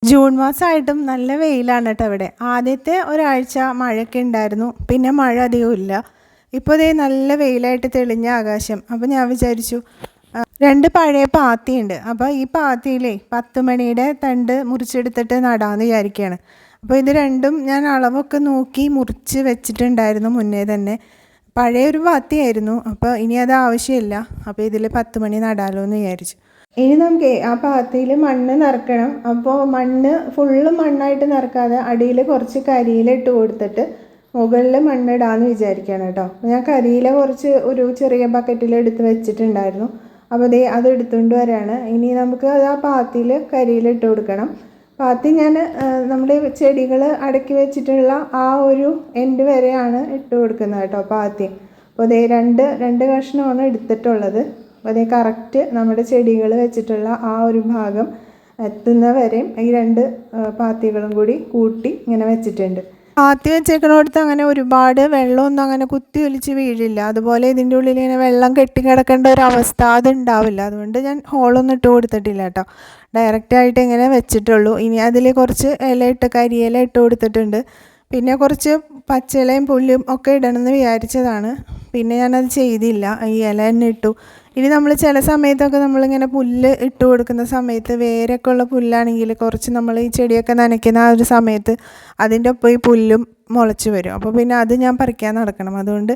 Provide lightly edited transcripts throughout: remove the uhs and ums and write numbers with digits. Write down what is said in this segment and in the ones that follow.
June മാസമായിട്ടും നല്ല വെയിലാണ് കേട്ടോ ഇവിടെ. ആദ്യത്തെ ഒരാഴ്ച മഴയൊക്കെ ഉണ്ടായിരുന്നു, പിന്നെ മഴ അധികം ഇല്ല. ഇപ്പോൾ ഇതേ നല്ല വെയിലായിട്ട് തെളിഞ്ഞ ആകാശം. അപ്പോൾ ഞാൻ വിചാരിച്ചു രണ്ട് പഴയ പാത്തിയുണ്ട്, അപ്പോൾ ഈ പാത്തിയിലേ 10 മണിയുടെ തണ്ട് മുറിച്ചെടുത്തിട്ട് നടാമെന്ന് വിചാരിക്കുകയാണ്. അപ്പോൾ ഇത് രണ്ടും ഞാൻ അളവൊക്കെ നോക്കി മുറിച്ച് വെച്ചിട്ടുണ്ടായിരുന്നു മുന്നേ തന്നെ. പഴയൊരു പാത്തിയായിരുന്നു, അപ്പോൾ ഇനി അത് ആവശ്യമില്ല. അപ്പോൾ ഇതിൽ 10 മണി നടാലോ എന്ന് വിചാരിച്ചു. ഇനി നമുക്ക് ആ പാത്തിയിൽ മണ്ണ് നിറക്കണം. അപ്പോൾ മണ്ണ് ഫുള്ള് മണ്ണായിട്ട് നിറക്കാതെ അടിയിൽ കുറച്ച് കരിയില ഇട്ട് കൊടുത്തിട്ട് മുകളിൽ മണ്ണിടാമെന്ന് വിചാരിക്കുകയാണ് കേട്ടോ. ഞാൻ കരിയില കുറച്ച് ഒരു ചെറിയ ബക്കറ്റിൽ എടുത്ത് വെച്ചിട്ടുണ്ടായിരുന്നു. അപ്പോൾ അത് എടുത്തുകൊണ്ട് വരാണ്. ഇനി നമുക്ക് അത് ആ പാത്തിയിൽ കരിയില ഇട്ട് കൊടുക്കണം. പാത്തി ഞാൻ നമ്മുടെ ചെടികൾ അടക്കി വെച്ചിട്ടുള്ള ആ ഒരു എൻഡ് വരെയാണ് ഇട്ട് കൊടുക്കുന്നത് കേട്ടോ പാത്തി. അപ്പോൾ രണ്ട് കഷ്ണമാണ് എടുത്തിട്ടുള്ളത്. അപ്പോൾ കറക്റ്റ് നമ്മുടെ ചെടികൾ വെച്ചിട്ടുള്ള ആ ഒരു ഭാഗം എത്തുന്നവരെയും ഈ 2 പാത്തികളും കൂടി കൂട്ടി ഇങ്ങനെ വെച്ചിട്ടുണ്ട്. പാത്തി വെച്ചേക്കണോടത്ത് അങ്ങനെ ഒരുപാട് വെള്ളമൊന്നും അങ്ങനെ കുത്തി ഒലിച്ച് വീഴില്ല. അതുപോലെ ഇതിൻ്റെ ഉള്ളിൽ ഇങ്ങനെ വെള്ളം കെട്ടിക്കിടക്കേണ്ട ഒരു അവസ്ഥ അതുണ്ടാവില്ല. അതുകൊണ്ട് ഞാൻ ഹോളൊന്നും ഇട്ട് കൊടുത്തിട്ടില്ല കേട്ടോ, ഡയറക്റ്റായിട്ട് ഇങ്ങനെ വെച്ചിട്ടുള്ളൂ. ഇനി അതിൽ കുറച്ച് കരിയില ഇട്ട് കൊടുത്തിട്ടുണ്ട്. പിന്നെ കുറച്ച് പച്ചിലയും പുല്ലും ഒക്കെ ഇടണമെന്ന് വിചാരിച്ചതാണ്, പിന്നെ ഞാനത് ചെയ്തില്ല. ഈ ഇല തന്നെ ഇട്ടു. ഇനി നമ്മൾ ചില സമയത്തൊക്കെ നമ്മളിങ്ങനെ പുല്ല് ഇട്ട് കൊടുക്കുന്ന സമയത്ത് വേരൊക്കെ ഉള്ള പുല്ലാണെങ്കിൽ കുറച്ച് നമ്മൾ ഈ ചെടിയൊക്കെ നനയ്ക്കുന്ന ആ ഒരു സമയത്ത് അതിൻ്റെ ഒപ്പം ഈ പുല്ലും മുളച്ച് വരും. അപ്പോൾ പിന്നെ അത് ഞാൻ പറിക്കാൻ നടക്കണം. അതുകൊണ്ട്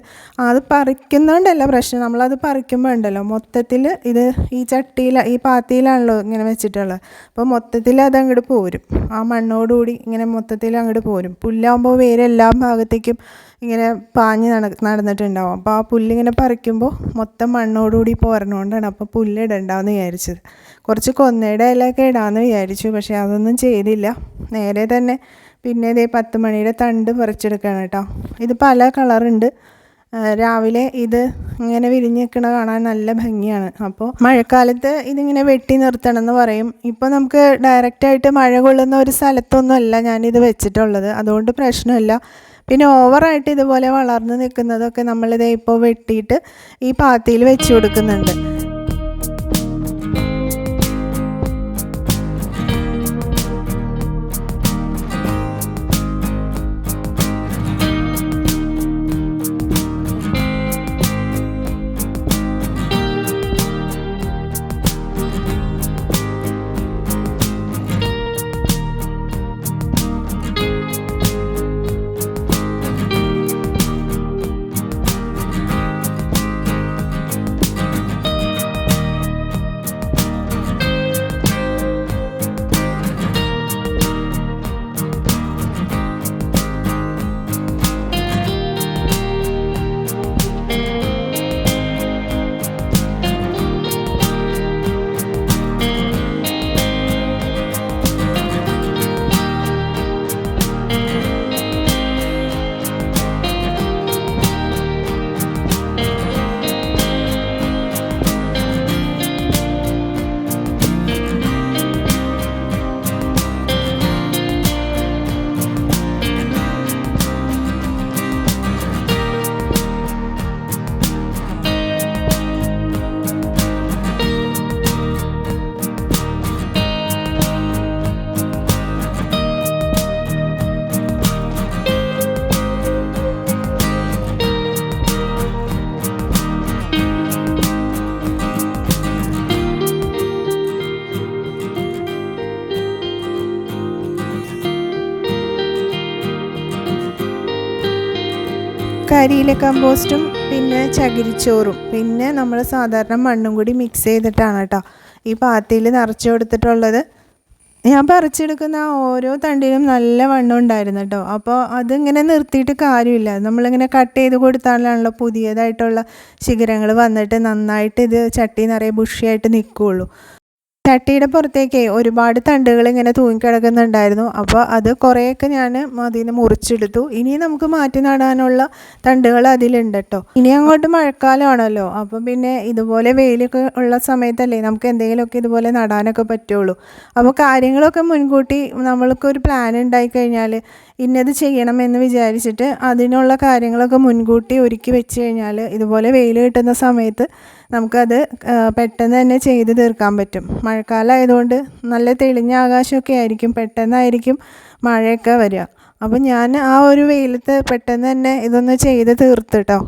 അത് പറിക്കുന്നതുകൊണ്ടല്ല പ്രശ്നം, നമ്മളത് പറിക്കുമ്പോൾ ഉണ്ടല്ലോ മൊത്തത്തിൽ ഇത് ഈ പാത്തിയിലാണല്ലോ ഇങ്ങനെ വെച്ചിട്ടുള്ളത്. അപ്പോൾ മൊത്തത്തിൽ അത് അങ്ങോട്ട് പോരും, ആ മണ്ണോടുകൂടി ഇങ്ങനെ മൊത്തത്തിൽ അങ്ങോട്ട് പോരും. പുല്ലാകുമ്പോൾ വേറെ എല്ലാ ഭാഗത്തേക്കും ഇങ്ങനെ പാഞ്ഞ് നടന്നിട്ടുണ്ടാവും. അപ്പോൾ ആ പുല്ലിങ്ങനെ പറിക്കുമ്പോൾ മൊത്തം മണ്ണോടുകൂടി പോരണോണ്ടാണ് അപ്പോൾ പുല്ലിടണ്ടാന്ന് വിചാരിച്ചത്. കുറച്ച് കൊന്നയുടെ ഇലയൊക്കെ ഇടാമെന്ന് വിചാരിച്ചു, പക്ഷേ അതൊന്നും ചെയ്തില്ല. നേരെ തന്നെ പിന്നെ 10 മണിയുടെ തണ്ട് പറിച്ചെടുക്കുകയാണ് കേട്ടോ. ഇത് പല കളറുണ്ട്. രാവിലെ ഇത് ഇങ്ങനെ വിരിഞ്ഞ് നിൽക്കണ കാണാൻ നല്ല ഭംഗിയാണ്. അപ്പോൾ മഴക്കാലത്ത് ഇതിങ്ങനെ വെട്ടി നിർത്തണം എന്ന് പറയും. ഇപ്പോൾ നമുക്ക് ഡയറക്റ്റായിട്ട് മഴ കൊള്ളുന്ന ഒരു സ്ഥലത്തൊന്നുമല്ല ഞാനിത് വെച്ചിട്ടുള്ളത്, അതുകൊണ്ട് പ്രശ്നമില്ല. പിന്നെ ഓവറായിട്ട് ഇതുപോലെ വളർന്ന് നിൽക്കുന്നതൊക്കെ നമ്മളിത് ഇപ്പോൾ വെട്ടിയിട്ട് ഈ പാത്തിയിൽ വെച്ച് കൊടുക്കുന്നുണ്ട്. കരിയില കമ്പോസ്റ്റും പിന്നെ ചകിരിച്ചോറും പിന്നെ നമ്മൾ സാധാരണ മണ്ണും കൂടി മിക്സ് ചെയ്തിട്ടാണ് കേട്ടോ ഈ പാത്തിയിൽ നിറച്ച് കൊടുത്തിട്ടുള്ളത്. ഞാൻ പറിച്ചെടുക്കുന്ന ഓരോ തണ്ടിലും നല്ല വണ്ണം ഉണ്ടായിരുന്നു കേട്ടോ. അപ്പോൾ അതിങ്ങനെ നിർത്തിയിട്ട് കാര്യമില്ല, നമ്മളിങ്ങനെ കട്ട് ചെയ്ത് കൊടുത്താലാണല്ലോ പുതിയതായിട്ടുള്ള ശിഖരങ്ങൾ വന്നിട്ട് നന്നായിട്ട് ഇത് ചട്ടി നിറയെ ബുഷിയായിട്ട് നിൽക്കുകയുള്ളൂ. ചട്ടിയുടെ പുറത്തേക്ക് ഒരുപാട് തണ്ടുകൾ ഇങ്ങനെ തൂങ്ങിക്കിടക്കുന്നുണ്ടായിരുന്നു. അപ്പോൾ അത് കുറേയൊക്കെ ഞാൻ അതിന് മുറിച്ചെടുത്തു. ഇനി നമുക്ക് മാറ്റി നടാനുള്ള തണ്ടുകൾ അതിലുണ്ട് കേട്ടോ. ഇനി അങ്ങോട്ട് മഴക്കാലമാണല്ലോ, അപ്പം പിന്നെ ഇതുപോലെ വെയിലൊക്കെ ഉള്ള സമയത്തല്ലേ നമുക്ക് എന്തെങ്കിലുമൊക്കെ ഇതുപോലെ നടാനൊക്കെ പറ്റുള്ളൂ. അപ്പോൾ കാര്യങ്ങളൊക്കെ മുൻകൂട്ടി നമ്മൾക്കൊരു പ്ലാൻ ഉണ്ടായിക്കഴിഞ്ഞാൽ ഇന്നത് ചെയ്യണമെന്ന് വിചാരിച്ചിട്ട് അതിനുള്ള കാര്യങ്ങളൊക്കെ മുൻകൂട്ടി ഒരുക്കി വെച്ച് കഴിഞ്ഞാൽ ഇതുപോലെ വെയിൽ കിട്ടുന്ന സമയത്ത് നമുക്കത് പെട്ടെന്ന് തന്നെ ചെയ്ത് തീർക്കാൻ പറ്റും. മഴക്കാലം ആയതുകൊണ്ട് നല്ല തെളിഞ്ഞ ആകാശമൊക്കെ ആയിരിക്കും, പെട്ടെന്നായിരിക്കും മഴയൊക്കെ വരിക. അപ്പോൾ ഞാൻ ആ ഒരു വെയിലത്ത് പെട്ടെന്ന് തന്നെ ഇതൊന്ന് ചെയ്ത് തീർത്ത് കേട്ടോ.